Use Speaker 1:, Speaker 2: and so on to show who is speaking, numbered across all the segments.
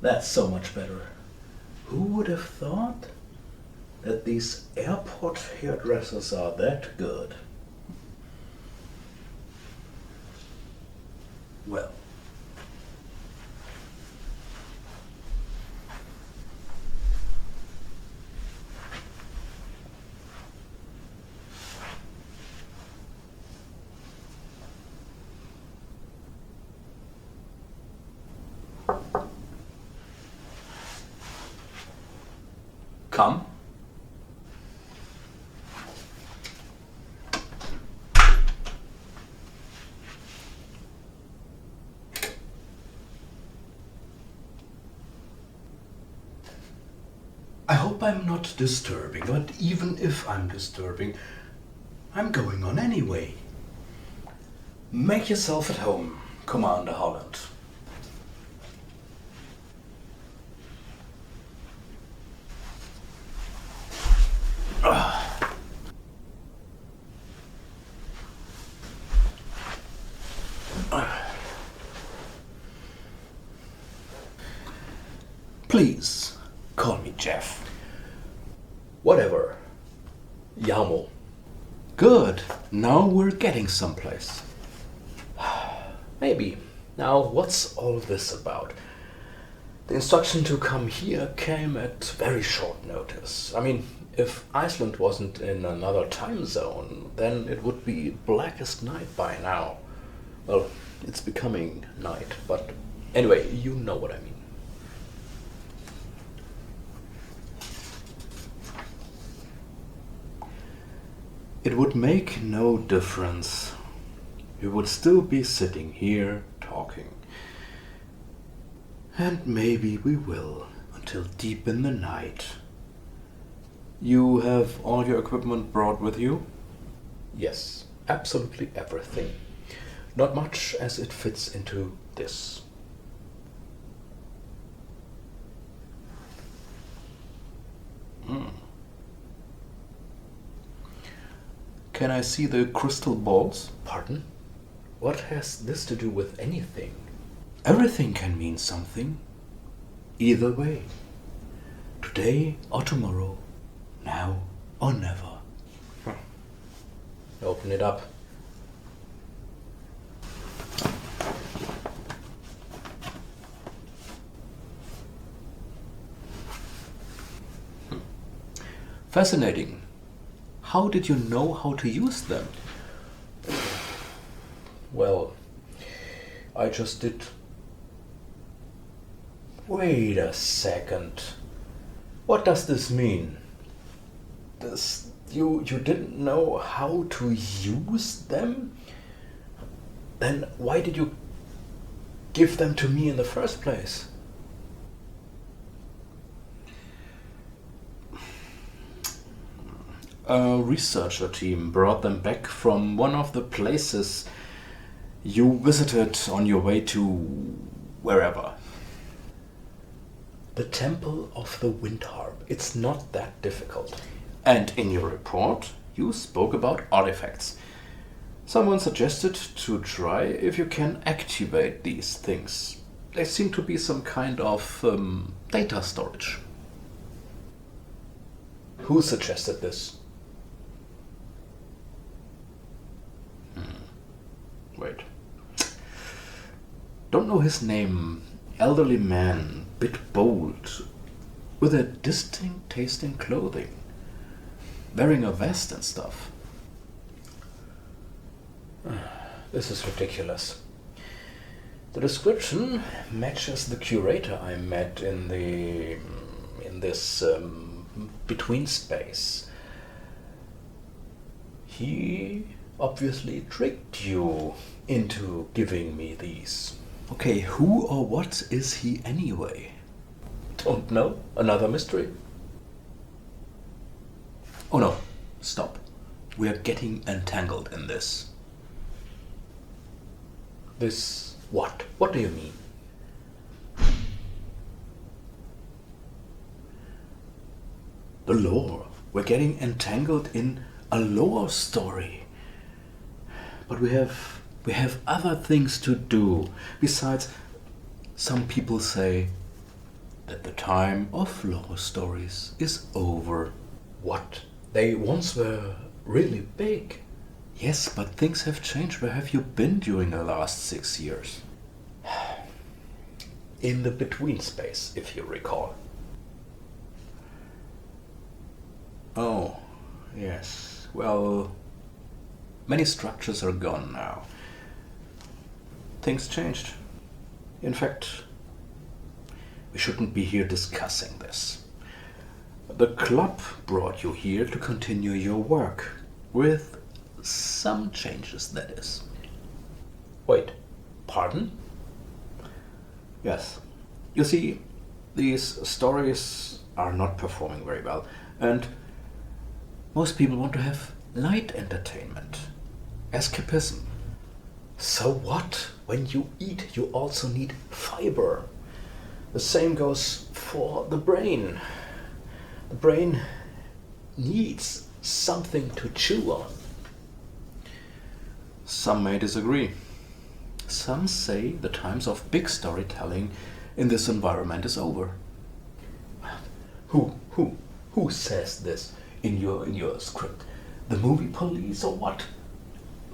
Speaker 1: That's so much better. Who would have thought that these airport hairdressers are that good? Well, come. I hope I'm not disturbing, but even if I'm disturbing, I'm going on anyway. Make yourself at home, Commander Holland. Please, call me Jeff. Whatever. Jarmo. Good. Now we're getting someplace. Maybe. Now, what's all this about? The instruction to come here came at very short notice. I mean, if Iceland wasn't in another time zone, then it would be blackest night by now. Well, it's becoming night, but anyway, you know what I mean. It would make no difference. We would still be sitting here talking. And maybe we will until deep in the night. You have all your equipment brought with you? Yes, absolutely everything. Not much as it fits into this. Can I see the crystal balls? Pardon? What has this to do with anything? Everything can mean something. Either way. Today or tomorrow. Now or never. Open it up. Fascinating. How did you know how to use them? Well, I just did. Wait a second. What does this mean? You didn't know how to use them? Then why did you give them to me in the first place? A researcher team brought them back from one of the places you visited on your way to wherever. The Temple of the Wind Harp. It's not that difficult. And in your report, you spoke about artifacts. Someone suggested to try if you can activate these things. They seem to be some kind of data storage. Who suggested this? Wait. Don't know his name. Elderly man, bit bold, with a distinct taste in clothing, wearing a vest and stuff. This is ridiculous. The description matches the curator I met in this between space. He obviously tricked you into giving me these. Okay, who or what is he anyway? Don't know. Another mystery. Oh no, stop. We are getting entangled in this. This what? What do you mean? The lore. We're getting entangled in a lore story. But we have other things to do. Besides, some people say
Speaker 2: that the time of lore stories is over.
Speaker 1: What? They once were really big.
Speaker 2: Yes, but things have changed. Where have you been during the last 6 years?
Speaker 1: In the between space, if you recall.
Speaker 2: Oh, yes. Well, many structures are gone now. Things changed. In fact, we shouldn't be here discussing this. The club brought you here to continue your work, with some changes, that is.
Speaker 1: Wait, pardon?
Speaker 2: Yes. You see, these stories are not performing very well, and most people want to have light entertainment, escapism.
Speaker 1: So what? When you eat, you also need fiber. The same goes for the brain. The brain needs something to chew on.
Speaker 2: Some may disagree. Some say the times of big storytelling in this environment is over.
Speaker 1: Who says this in your script? The movie police or what?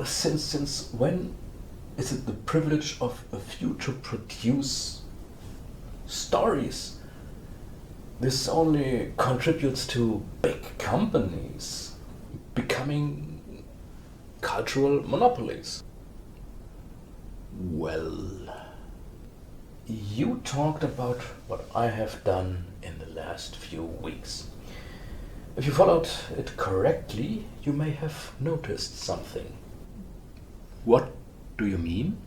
Speaker 1: Since when is it the privilege of a few to produce stories? This only contributes to big companies becoming cultural monopolies.
Speaker 2: Well,
Speaker 1: you talked about what I have done in the last few weeks. If you followed it correctly, you may have noticed something.
Speaker 2: what do you mean?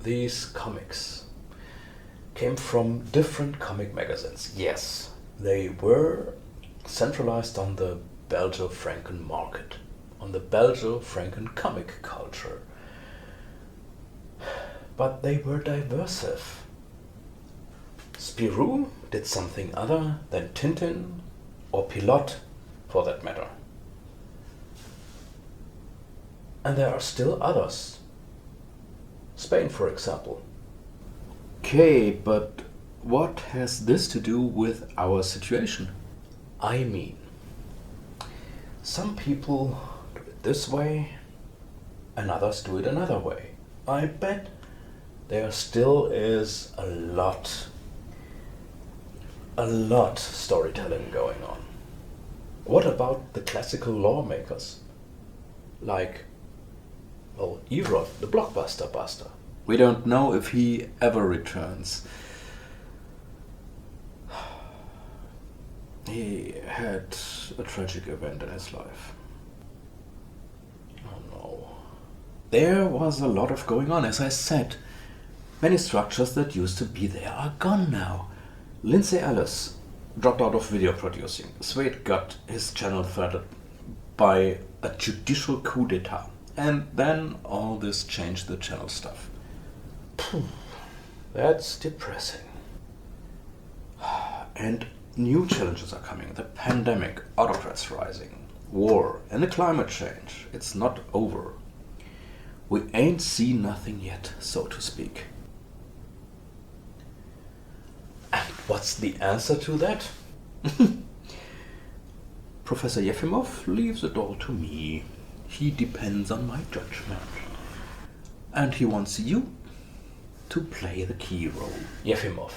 Speaker 1: These comics came from different comic magazines. Yes, they were centralized on the Belgio-Franken market, on the Belgio-Franken comic culture. But they were diverse. Spirou did something other than Tintin or Pilote, for that matter. And there are still others. Spain, for example.
Speaker 2: Okay, but what has this to do with our situation?
Speaker 1: I mean, some people do it this way, and others do it another way. I bet there still is a lot storytelling going on. What about the classical lawmakers? Like, well, Erod, the blockbuster buster.
Speaker 2: We don't know if he ever returns. He had a tragic event in his life.
Speaker 1: Oh no.
Speaker 2: There was a lot of going on, as I said. Many structures that used to be there are gone now. Lindsay Ellis dropped out of video producing. Swade got his channel threatened by a judicial coup d'etat. And then all this changed the channel stuff.
Speaker 1: That's depressing.
Speaker 2: And new challenges are coming. The pandemic, autocrats rising, war, and the climate change. It's not over. We ain't seen nothing yet, so to speak.
Speaker 1: And what's the answer to that?
Speaker 2: Professor Yefimov leaves it all to me. He depends on my judgment. And he wants you to play the key role.
Speaker 1: Yefimov,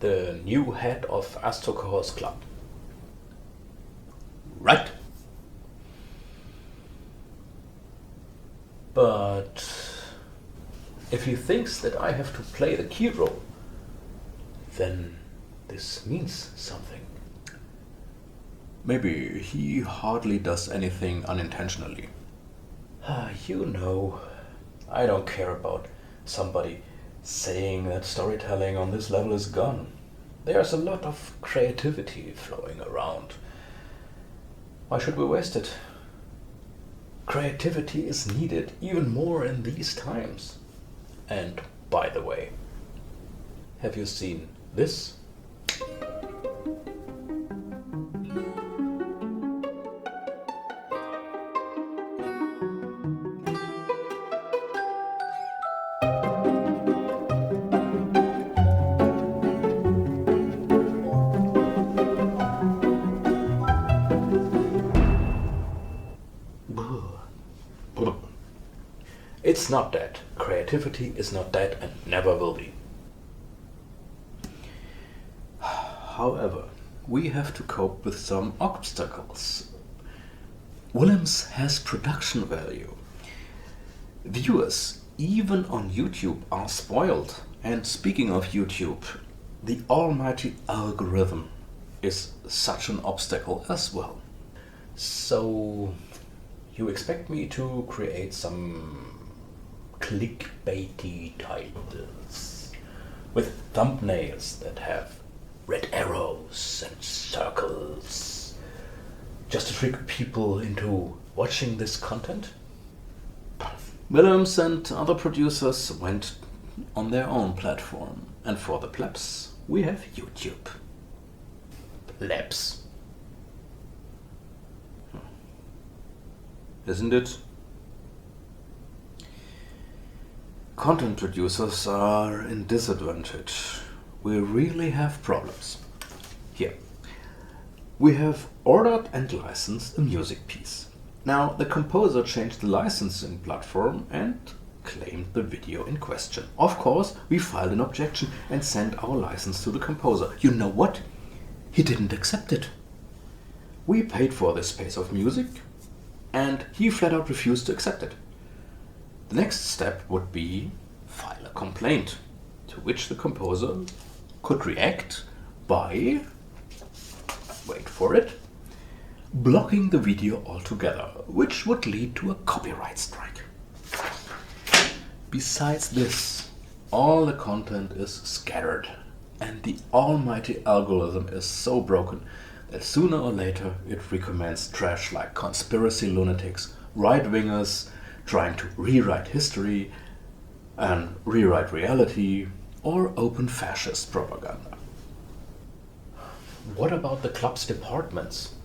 Speaker 1: the new head of ASTROCOHORS CLUB.
Speaker 2: Right.
Speaker 1: But if he thinks that I have to play the key role, then this means something.
Speaker 2: Maybe he hardly does anything unintentionally.
Speaker 1: You know, I don't care about somebody saying that storytelling on this level is gone. There's a lot of creativity flowing around. Why should we waste it? Creativity is needed even more in these times. And by the way, have you seen this? It's not dead. Creativity is not dead and never will be.
Speaker 2: However, we have to cope with some obstacles. Willems has production value. Viewers, even on YouTube, are spoiled. And speaking of YouTube, the almighty algorithm is such an obstacle as well.
Speaker 1: So, you expect me to create some clickbaity titles with thumbnails that have red arrows and circles just to trick people into watching this content?
Speaker 2: Willems and other producers went on their own platform, and for the plebs, we have YouTube.
Speaker 1: Plebs.
Speaker 2: Isn't it? Content producers are in disadvantage. We really have problems. Here, we have ordered and licensed a music piece. Now, the composer changed the licensing platform and claimed the video in question. Of course, we filed an objection and sent our license to the composer. You know what? He didn't accept it. We paid for this piece of music, and he flat out refused to accept it. The next step would be file a complaint, to which the composer could react by, wait for it, blocking the video altogether, which would lead to a copyright strike. Besides this, all the content is scattered, and the almighty algorithm is so broken that sooner or later it recommends trash like conspiracy lunatics, right-wingers trying to rewrite history and rewrite reality, or open fascist propaganda.
Speaker 1: What about the club's departments?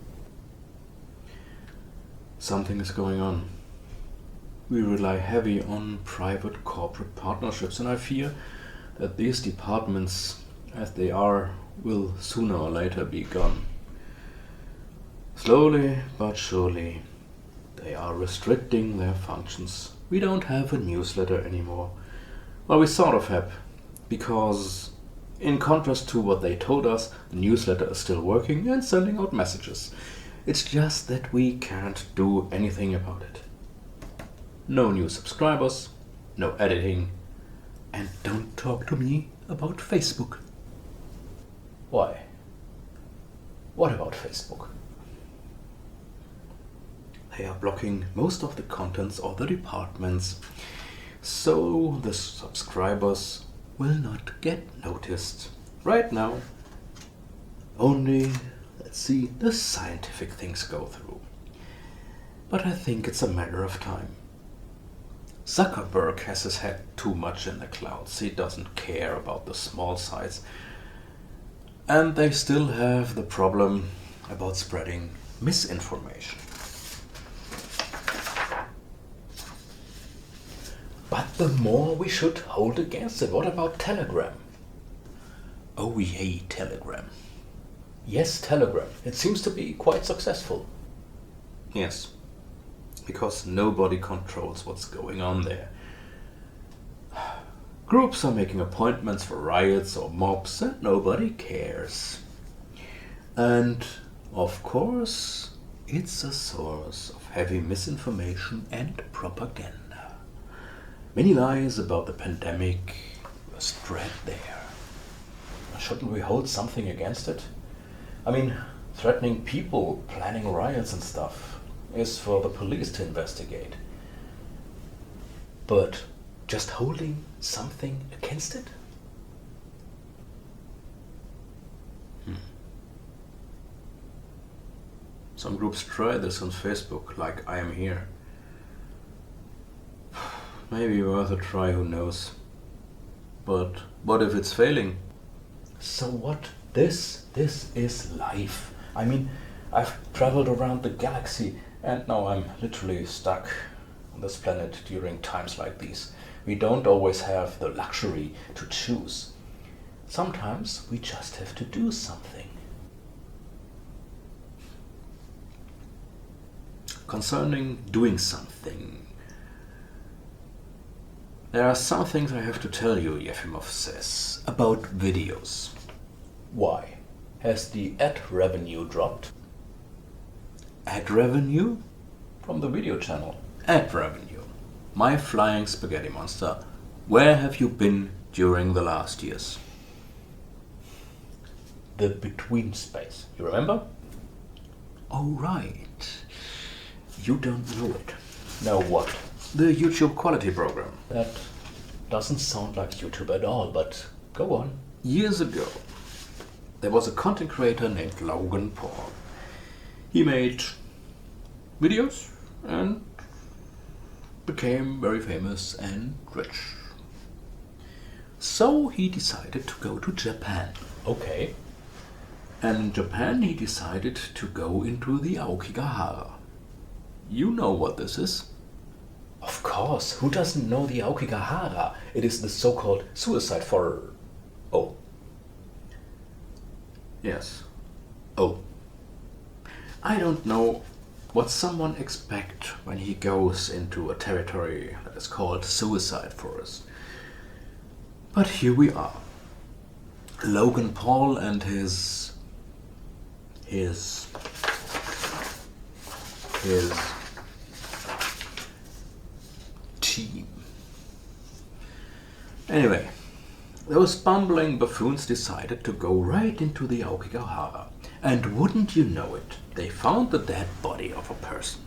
Speaker 2: Something is going on. We rely heavy on private corporate partnerships, and I fear that these departments, as they are, will sooner or later be gone. Slowly but surely, they are restricting their functions. We don't have a newsletter anymore. Well, we sort of have, because in contrast to what they told us, the newsletter is still working and sending out messages. It's just that we can't do anything about it. No new subscribers, no editing, and don't talk to me about Facebook.
Speaker 1: Why? What about Facebook?
Speaker 2: They are blocking most of the contents of the departments, so the subscribers will not get noticed. Right now, only, let's see, the scientific things go through. But I think it's a matter of time. Zuckerberg has his head too much in the clouds. He doesn't care about the small sites. And they still have the problem about spreading misinformation.
Speaker 1: But the more we should hold against it. What about Telegram?
Speaker 2: Oh yay, Telegram.
Speaker 1: Yes, Telegram. It seems to be quite successful.
Speaker 2: Yes, because nobody controls what's going on there. Groups are making appointments for riots or mobs and nobody cares. And, of course, it's a source of heavy misinformation and propaganda. Many lies about the pandemic were spread there.
Speaker 1: Shouldn't we hold something against it? I mean, threatening people, planning riots and stuff is for the police to investigate. But just holding something against it?
Speaker 2: Some groups try this on Facebook, like I Am Here. Maybe worth a try, who knows. But what if it's failing?
Speaker 1: So what? This is life. I mean, I've traveled around the galaxy and now I'm literally stuck on this planet during times like these. We don't always have the luxury to choose. Sometimes we just have to do something.
Speaker 2: Concerning doing something, There are some things I have to tell you, Yefimov says, about videos.
Speaker 1: Why? Has the ad revenue dropped?
Speaker 2: Ad revenue?
Speaker 1: From the video channel.
Speaker 2: Ad revenue. My flying spaghetti monster. Where have you been during the last years?
Speaker 1: The between space. You remember?
Speaker 2: Oh, right. You don't know it.
Speaker 1: Know what?
Speaker 2: The YouTube quality program.
Speaker 1: That doesn't sound like YouTube at all, but go on.
Speaker 2: Years ago, there was a content creator named Logan Paul. He made videos and became very famous and rich. So he decided to go to Japan.
Speaker 1: Okay.
Speaker 2: And in Japan he decided to go into the Aokigahara. You know what this is?
Speaker 1: Of course. Who doesn't know the Aokigahara? It is the so-called suicide for... Oh.
Speaker 2: Yes. Oh. I don't know what someone expects when he goes into a territory that is called suicide forest. But here we are. Logan Paul and his team. Anyway, those bumbling buffoons decided to go right into the Aokigahara. And wouldn't you know it, they found the dead body of a person.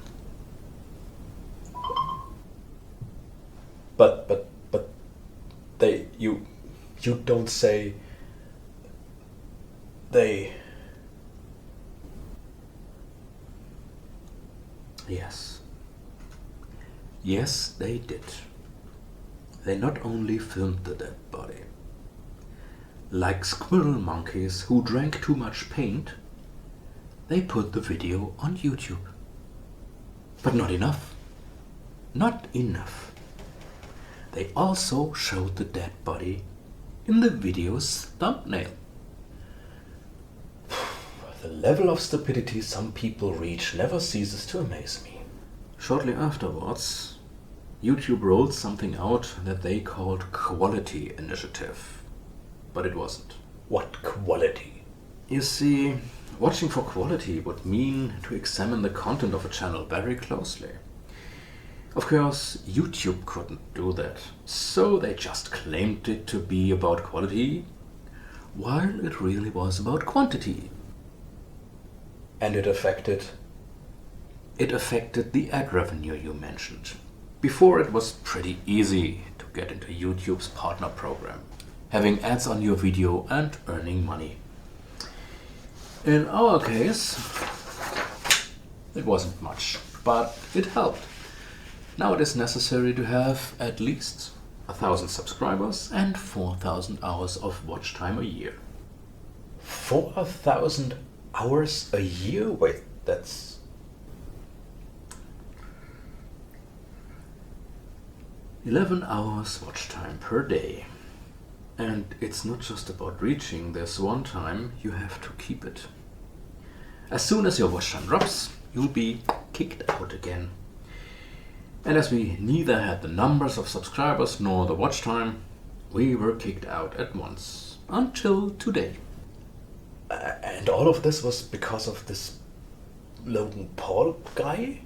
Speaker 1: But you don't say they...
Speaker 2: Yes. Yes, they did. They not only filmed the dead body. Like squirrel monkeys who drank too much paint, they put the video on YouTube. But not enough. Not enough. They also showed the dead body in the video's thumbnail.
Speaker 1: The level of stupidity some people reach never ceases to amaze me.
Speaker 2: Shortly afterwards, YouTube rolled something out that they called Quality Initiative. But it wasn't.
Speaker 1: What quality?
Speaker 2: You see, watching for quality would mean to examine the content of a channel very closely. Of course, YouTube couldn't do that, so they just claimed it to be about quality, while it really was about quantity.
Speaker 1: And it affected?
Speaker 2: It affected the ad revenue you mentioned. Before, it was pretty easy to get into YouTube's partner program, having ads on your video and earning money. In our case, it wasn't much, but it helped. Now it is necessary to have at least 1,000 subscribers and 4,000 hours of watch time a year.
Speaker 1: 4,000 hours a year? Wait, that's...
Speaker 2: 11 hours watch time per day. And it's not just about reaching this one time, you have to keep it. As soon as your watch time drops, you'll be kicked out again. And as we neither had the numbers of subscribers nor the watch time, we were kicked out at once. Until today.
Speaker 1: And all of this was because of this Logan Paul guy?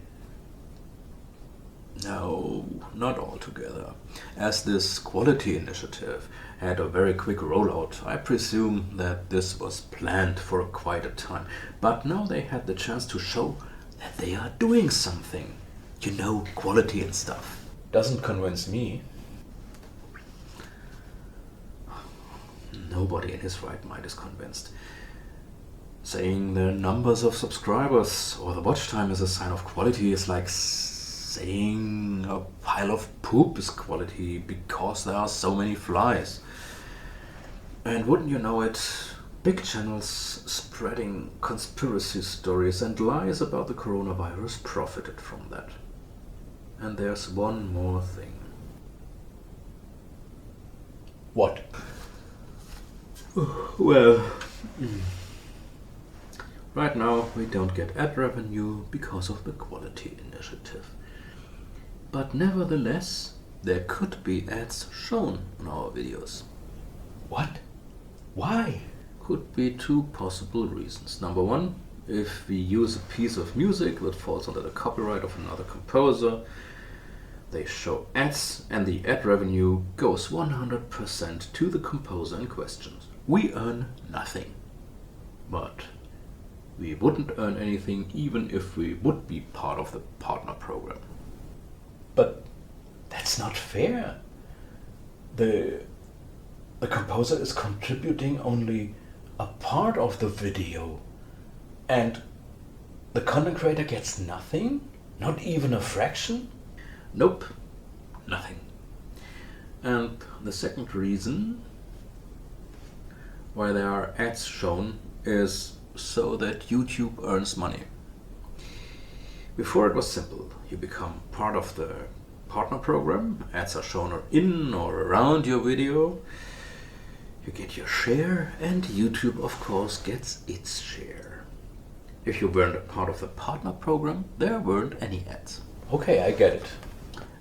Speaker 2: No, not altogether. As this quality initiative had a very quick rollout, I presume that this was planned for quite a time. But now they had the chance to show that they are doing something. You know, quality and stuff.
Speaker 1: Doesn't convince me.
Speaker 2: Nobody in his right mind is convinced. Saying the numbers of subscribers or the watch time is a sign of quality is like saying a pile of poop is quality because there are so many flies. And wouldn't you know it, big channels spreading conspiracy stories and lies about the coronavirus profited from that. And there's one more thing.
Speaker 1: What?
Speaker 2: Well, right now we don't get ad revenue because of the quality initiative. But nevertheless, there could be ads shown on our videos.
Speaker 1: What? Why?
Speaker 2: Could be two possible reasons. Number one, if we use a piece of music that falls under the copyright of another composer, they show ads and the ad revenue goes 100% to the composer in question. We earn nothing. But we wouldn't earn anything even if we would be part of the partner program.
Speaker 1: But that's not fair. The composer is contributing only a part of the video, and the content creator gets nothing? Not even a fraction?
Speaker 2: Nope, nothing. And the second reason why there are ads shown is so that YouTube earns money. Before it was simple. You become part of the partner program, ads are shown in or around your video, you get your share, and YouTube of course gets its share. If you weren't a part of the partner program, there weren't any ads.
Speaker 1: Okay, I get it.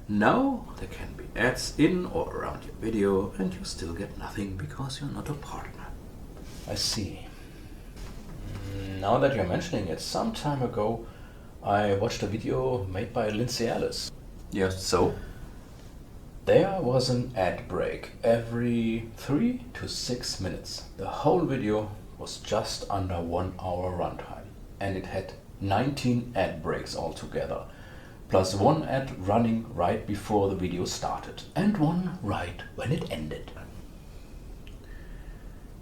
Speaker 2: Now there can be ads in or around your video and you still get nothing because you're not a partner.
Speaker 1: I see. Now that you're mentioning it, some time ago I watched a video made by Lindsay Ellis.
Speaker 2: Yes, so?
Speaker 1: There was an ad break every 3 to 6 minutes. The whole video was just under 1 hour runtime, and it had 19 ad breaks altogether, plus one ad running right before the video started, and one right when it ended.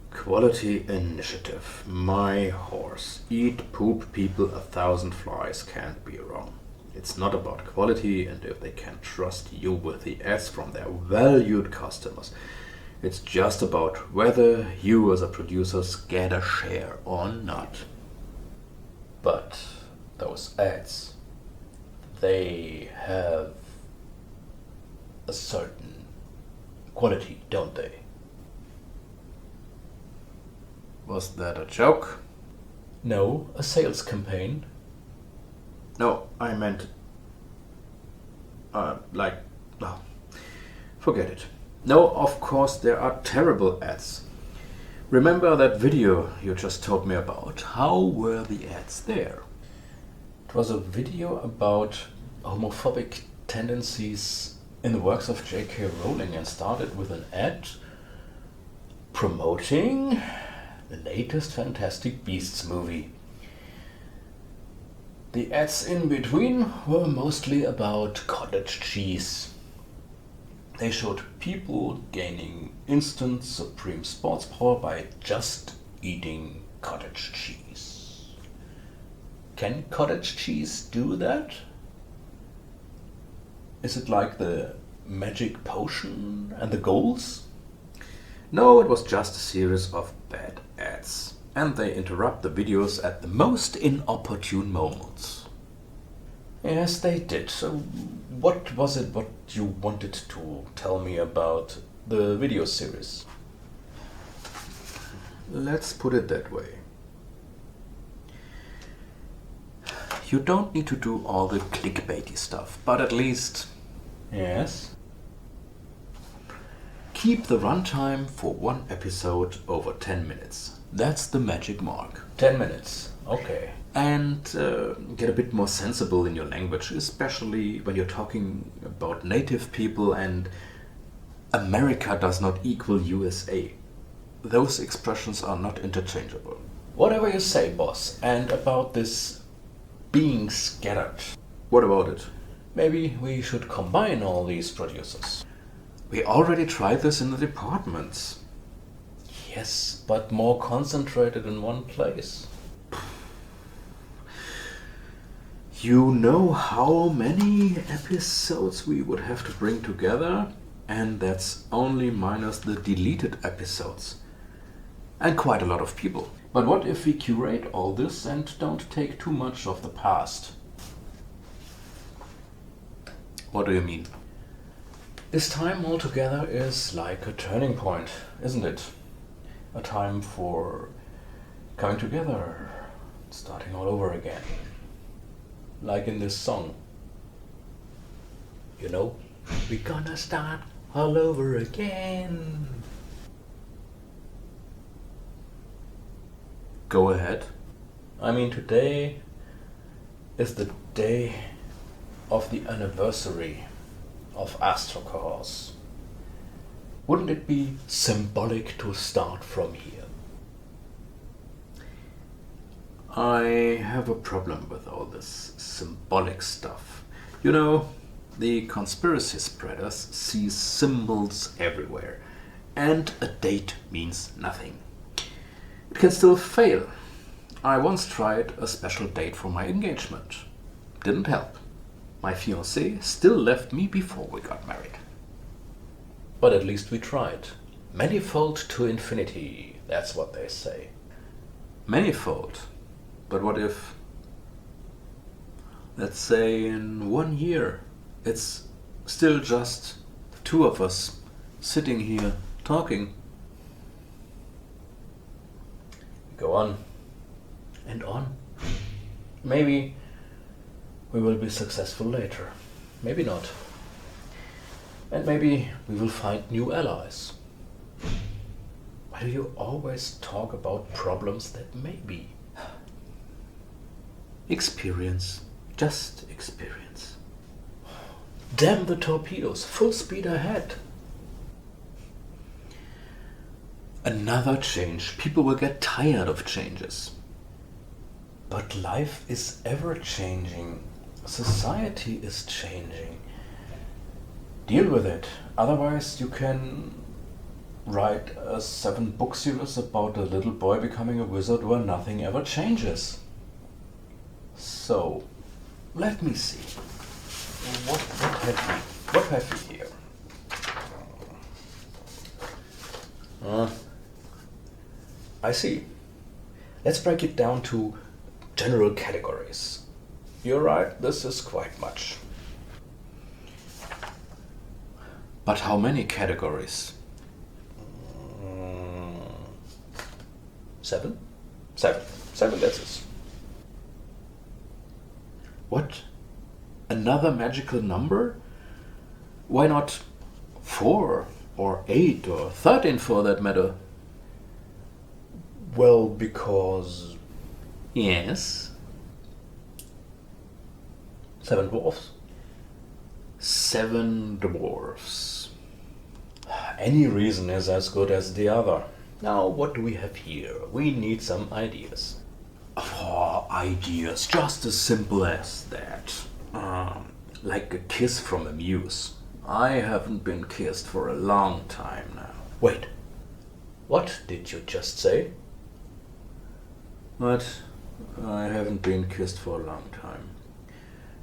Speaker 2: Quality initiative. My horse. Eat, poop, people, 1,000 flies. Can't be wrong. It's not about quality and if they can trust you with the ads from their valued customers. It's just about whether you as a producer get a share or not.
Speaker 1: But those ads, they have a certain quality, don't they?
Speaker 2: Was that a joke?
Speaker 1: No, a sales campaign.
Speaker 2: No, I meant... forget it. No, of course there are terrible ads. Remember that video you just told me about? How were the ads there?
Speaker 1: It was a video about homophobic tendencies in the works of J.K. Rowling and started with an ad promoting the latest Fantastic Beasts movie. The ads in between were mostly about cottage cheese. They showed people gaining instant supreme sports power by just eating cottage cheese. Can cottage cheese do that? Is it like the magic potion and the goals?
Speaker 2: No, it was just a series of bad ads. And they interrupt the videos at the most inopportune moments.
Speaker 1: Yes, they did. So what was it what you wanted to tell me about the video series?
Speaker 2: Let's put it that way. You don't need to do all the clickbaity stuff, but at least...
Speaker 1: Yes?
Speaker 2: Keep the runtime for one episode over 10 minutes. That's the magic mark.
Speaker 1: 10 minutes, okay.
Speaker 2: And get a bit more sensible in your language, especially when you're talking about native people and America does not equal USA. Those expressions are not interchangeable.
Speaker 1: Whatever you say, boss. And about this being scattered.
Speaker 2: What about it?
Speaker 1: Maybe we should combine all these producers.
Speaker 2: We already tried this in the departments.
Speaker 1: Yes, but more concentrated in one place.
Speaker 2: You know how many episodes we would have to bring together? And that's only minus the deleted episodes. And quite a lot of people.
Speaker 1: But what if we curate all this and don't take too much of the past?
Speaker 2: What do you mean?
Speaker 1: This time altogether is like a turning point, isn't it? A time for coming together, starting all over again. Like in this song. You know? We're gonna start all over again.
Speaker 2: Go ahead.
Speaker 1: I mean, today is the day of the anniversary of ASTROCOHORS. Wouldn't it be symbolic to start from here?
Speaker 2: I have a problem with all this symbolic stuff. You know, the conspiracy spreaders see symbols everywhere, and a date means nothing. It can still fail. I once tried a special date for my engagement. Didn't help. My fiancée still left me before we got married.
Speaker 1: But at least we tried. Manifold to infinity, that's what they say.
Speaker 2: Manifold? But what if, let's say in 1 year, it's still just the two of us sitting here talking?
Speaker 1: Go on and on. Maybe we will be successful later. Maybe not. And maybe we will find new allies. Why do you always talk about problems that may be?
Speaker 2: Experience. Just experience.
Speaker 1: Damn the torpedoes, full speed ahead.
Speaker 2: Another change. People will get tired of changes.
Speaker 1: But life is ever changing. Society is changing. Deal with it. Otherwise you can write a 7-book series about a little boy becoming a wizard where nothing ever changes. So, let me see. What have we here? I see. Let's break it down to general categories. You're right, this is quite much.
Speaker 2: But how many categories?
Speaker 1: 7? 7, that's it.
Speaker 2: What? Another magical number? Why not 4 or 8 or 13 for that matter?
Speaker 1: Well, because...
Speaker 2: Yes?
Speaker 1: 7 dwarfs.
Speaker 2: 7 dwarfs.
Speaker 1: Any reason is as good as the other. Now, what do we have here? We need some ideas.
Speaker 2: Oh, ideas. Just as simple as that. Like a kiss from a muse. I haven't been kissed for a long time now.
Speaker 1: Wait. What did you just say?
Speaker 2: But I haven't been kissed for a long time.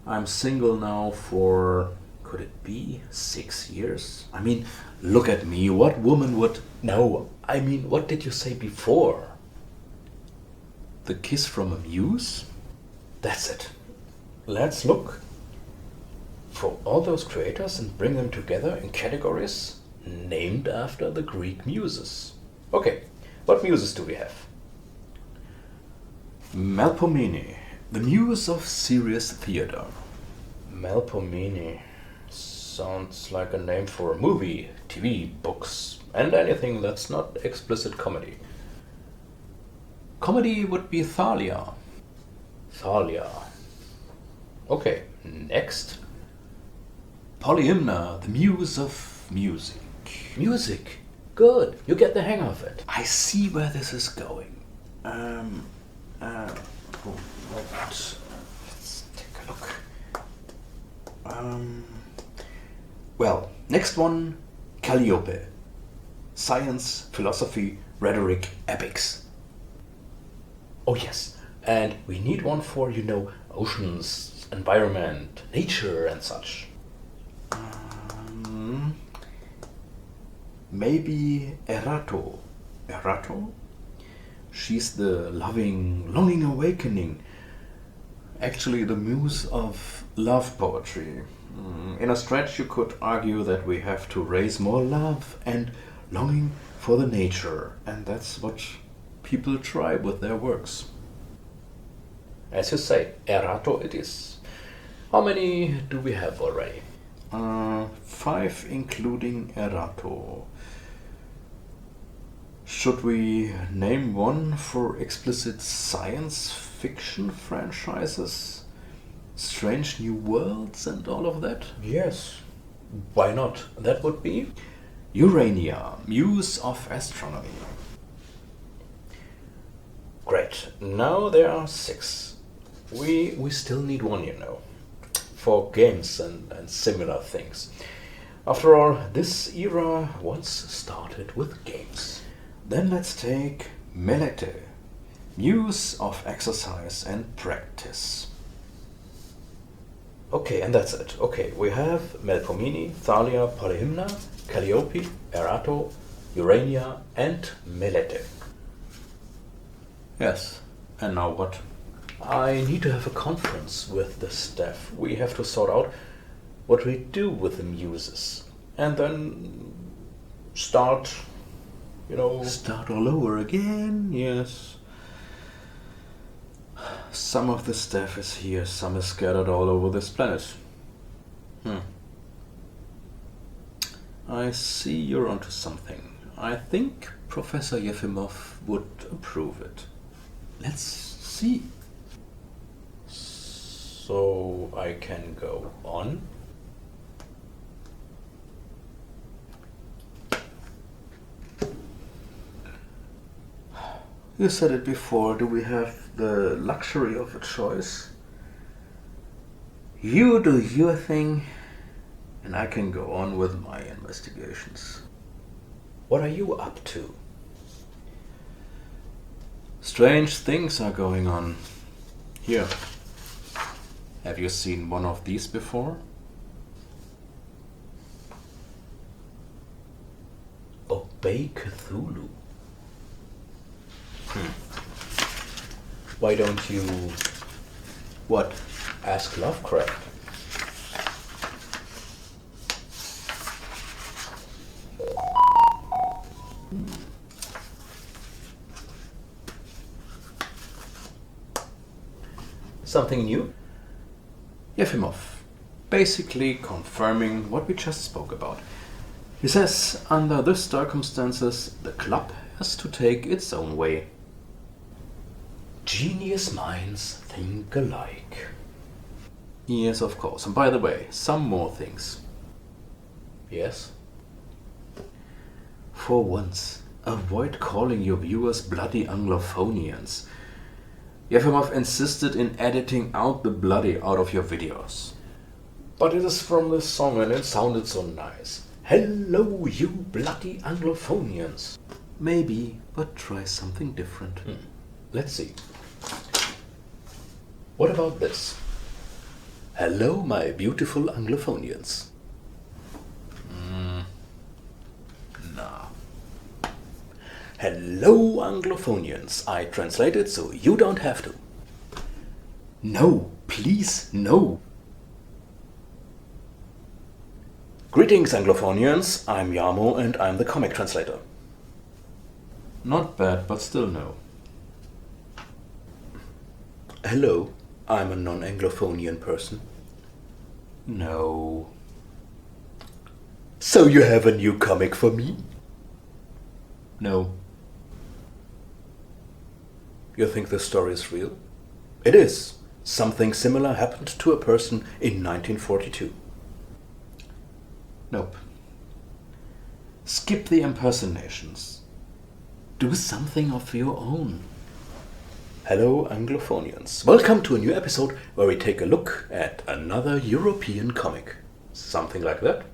Speaker 2: I'm single now for, could it be 6 years? I mean, look at me. What woman would...
Speaker 1: No, I mean, what did you say before?
Speaker 2: The kiss from a muse?
Speaker 1: That's it. Let's look for all those creators and bring them together in categories named after the Greek muses. Okay, what muses do we have?
Speaker 2: Melpomene, the muse of serious theater.
Speaker 1: Melpomene sounds like a name for a movie, TV, books, and anything that's not explicit comedy.
Speaker 2: Comedy would be Thalia.
Speaker 1: Thalia. Okay, next.
Speaker 2: Polyhymna, the muse of music.
Speaker 1: Music. Good, you get the hang of it.
Speaker 2: I see where this is going. Let's take a look. Well, next one, Calliope. Science, philosophy, rhetoric, epics.
Speaker 1: Oh yes, and we need one for, you know, oceans, environment, nature and such.
Speaker 2: Maybe Erato. Erato? She's the loving, longing awakening. Actually, the muse of love poetry. In a stretch, you could argue that we have to raise more love and longing for the nature, and that's what people try with their works.
Speaker 1: As you say, Erato it is. How many do we have already?
Speaker 2: 5 including Erato. Should we name one for explicit science fiction franchises? Strange New Worlds and all of that?
Speaker 1: Yes. Why not? That would be
Speaker 2: Urania, Muse of Astronomy.
Speaker 1: great. Now there are 6. We still need one, for games and similar things. After all, this era once started with games.
Speaker 2: Then let's take Melete, Muse of Exercise and Practice.
Speaker 1: Okay, and that's it. Okay, we have Melpomene, Thalia, Polyhymna, Calliope, Erato, Urania, and Melete.
Speaker 2: Yes, and now what?
Speaker 1: I need to have a conference with the staff. We have to sort out what we do with the muses. And then start,
Speaker 2: Start all over again, yes. Some of the staff is here, some is scattered all over this planet. I see you're onto something. I think Professor Yefimov would approve it. Let's see.
Speaker 1: So I can go on.
Speaker 2: You said it before, do we have the luxury of a choice? You do your thing, and I can go on with my investigations.
Speaker 1: What are you up to?
Speaker 2: Strange things are going on. Here. Have you seen one of these before?
Speaker 1: Obey Cthulhu. Why don't you...
Speaker 2: What?
Speaker 1: ask Lovecraft? Something new?
Speaker 2: Yefimov, basically confirming what we just spoke about. He says, under these circumstances, the club has to take its own way.
Speaker 1: Genius minds think alike.
Speaker 2: Yes, of course. And by the way, some more things.
Speaker 1: Yes?
Speaker 2: For once, avoid calling your viewers bloody Anglophonians. Yefimov insisted in editing out the bloody out of your videos.
Speaker 1: But it is from the song and it sounded so nice. Hello, you bloody Anglophonians.
Speaker 2: Maybe, but try something different.
Speaker 1: Let's see. What about this? Hello, my beautiful Anglophonians.
Speaker 2: Nah.
Speaker 1: Hello, Anglophonians. I translate it so you don't have to.
Speaker 2: No, please, no.
Speaker 1: Greetings, Anglophonians. I'm Jarmo and I'm the comic translator.
Speaker 2: Not bad, but still no.
Speaker 1: Hello, I'm a non-Anglophonian person.
Speaker 2: No.
Speaker 1: So you have a new comic for me?
Speaker 2: No.
Speaker 1: You think this story is real? It is. Something similar happened to a person in 1942.
Speaker 2: Nope. Skip the impersonations. Do something of your own.
Speaker 1: Hello, Anglophonians. Welcome to a new episode where we take a look at another European comic. Something like that?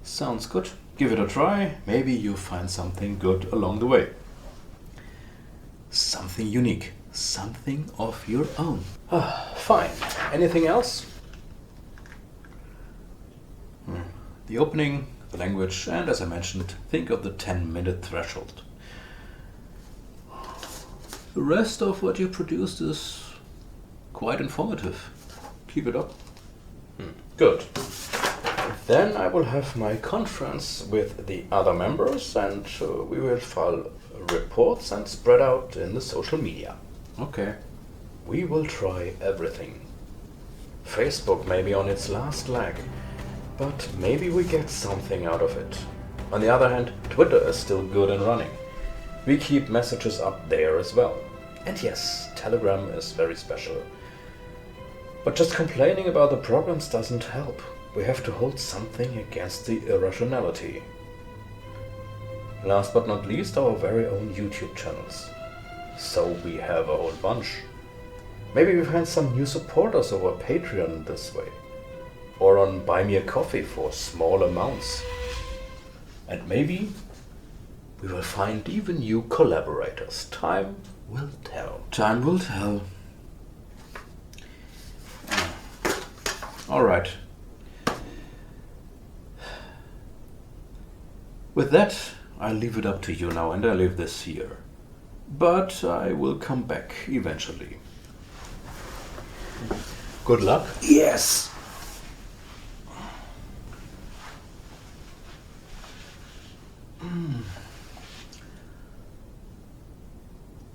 Speaker 2: Sounds good. Give it a try. Maybe you'll find something good along the way. Something unique. Something of your own.
Speaker 1: Fine. Anything else?
Speaker 2: The opening, the language, and as I mentioned, think of the 10-minute threshold. The rest of what you produced is quite informative. Keep it up.
Speaker 1: Good. Then I will have my conference with the other members and we will file reports and spread out in the social media.
Speaker 2: Okay.
Speaker 1: We will try everything. Facebook may be on its last leg, but maybe we get something out of it. On the other hand, Twitter is still good and running. We keep messages up there as well. And yes, Telegram is very special. But just complaining about the problems doesn't help. We have to hold something against the irrationality. Last but not least, our very own YouTube channels. So we have a whole bunch. Maybe we find some new supporters over Patreon this way. Or on Buy Me a Coffee for small amounts. And maybe we will find even new collaborators. Time will tell.
Speaker 2: Time will tell. All right. With that, I'll leave it up to you now, and I leave this here. But I will come back eventually.
Speaker 1: Good luck.
Speaker 2: Yes!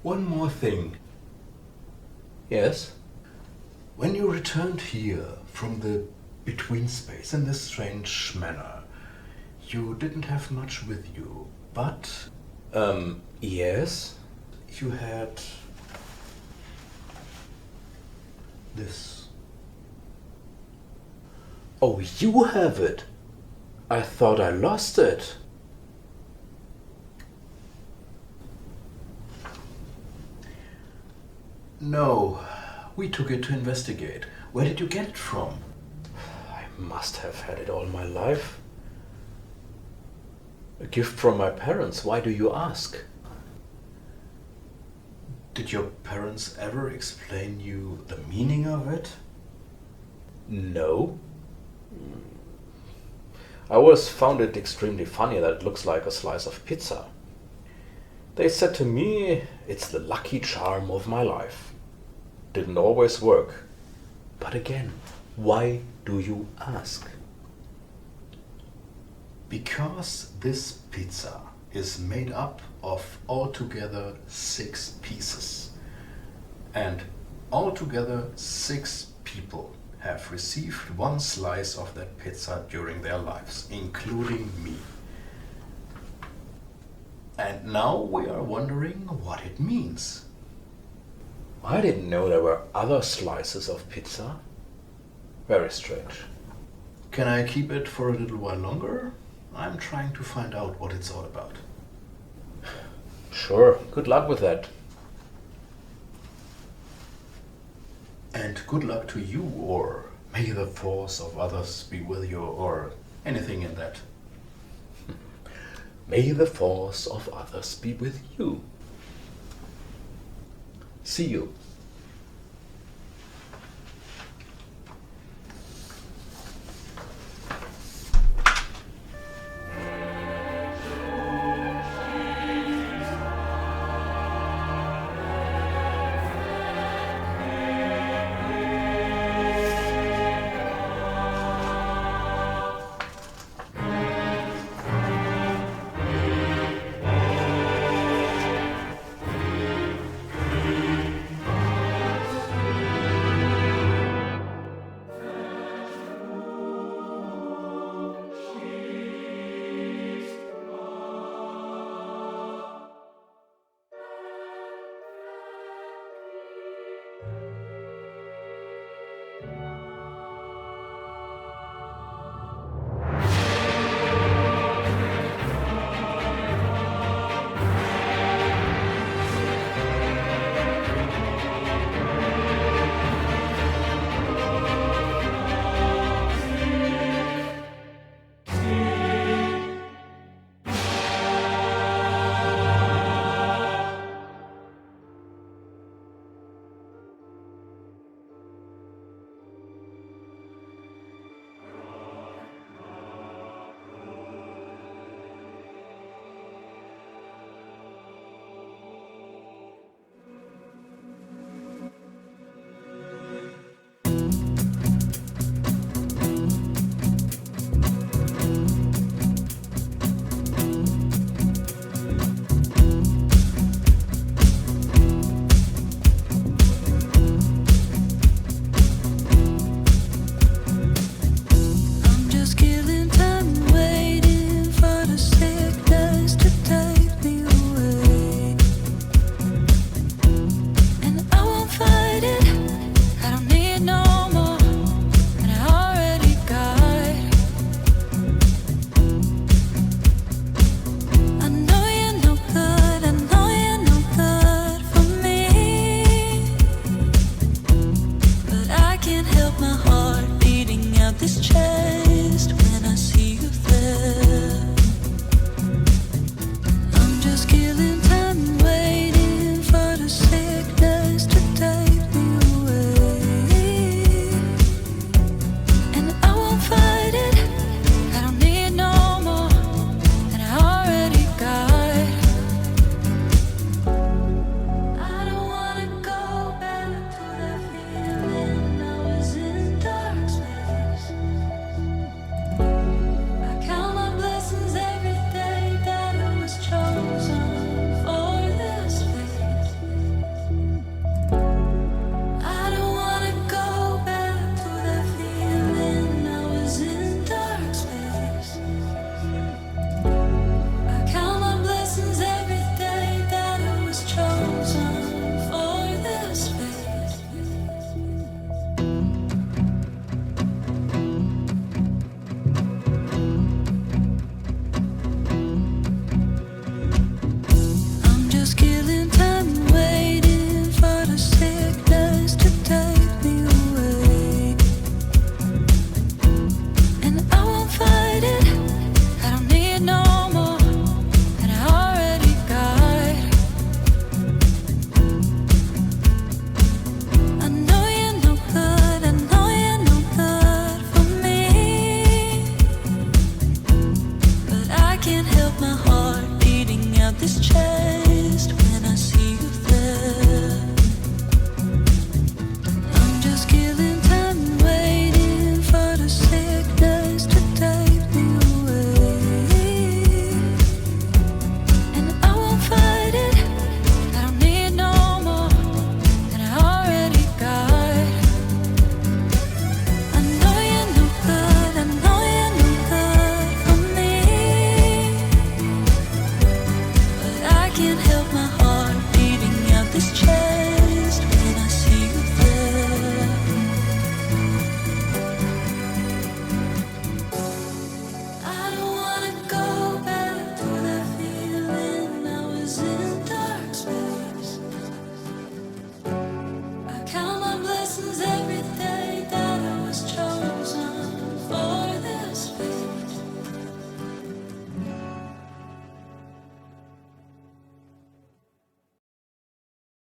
Speaker 2: One more thing.
Speaker 1: Yes?
Speaker 2: When you returned here from the between space in this strange manner, you didn't have much with you, but
Speaker 1: Yes?
Speaker 2: you had this.
Speaker 1: Oh, you have it. I thought I lost it.
Speaker 2: No, we took it to investigate. Where did you get it from?
Speaker 1: I must have had it all my life. A gift from my parents. Why do you ask?
Speaker 2: Did your parents ever explain you the meaning of it?
Speaker 1: No. I always found it extremely funny that it looks like a slice of pizza. They said to me, it's the lucky charm of my life. Didn't always work. But again, why do you ask?
Speaker 2: Because this pizza is made up of altogether 6 pieces. And altogether 6 people have received one slice of that pizza during their lives, including me. And now we are wondering what it means.
Speaker 1: I didn't know there were other slices of pizza. Very strange.
Speaker 2: Can I keep it for a little while longer? I'm trying to find out what it's all about.
Speaker 1: Sure, good luck with that.
Speaker 2: And good luck to you, or may the force of others be with you, or anything in that.
Speaker 1: May the force of others be with you. See you.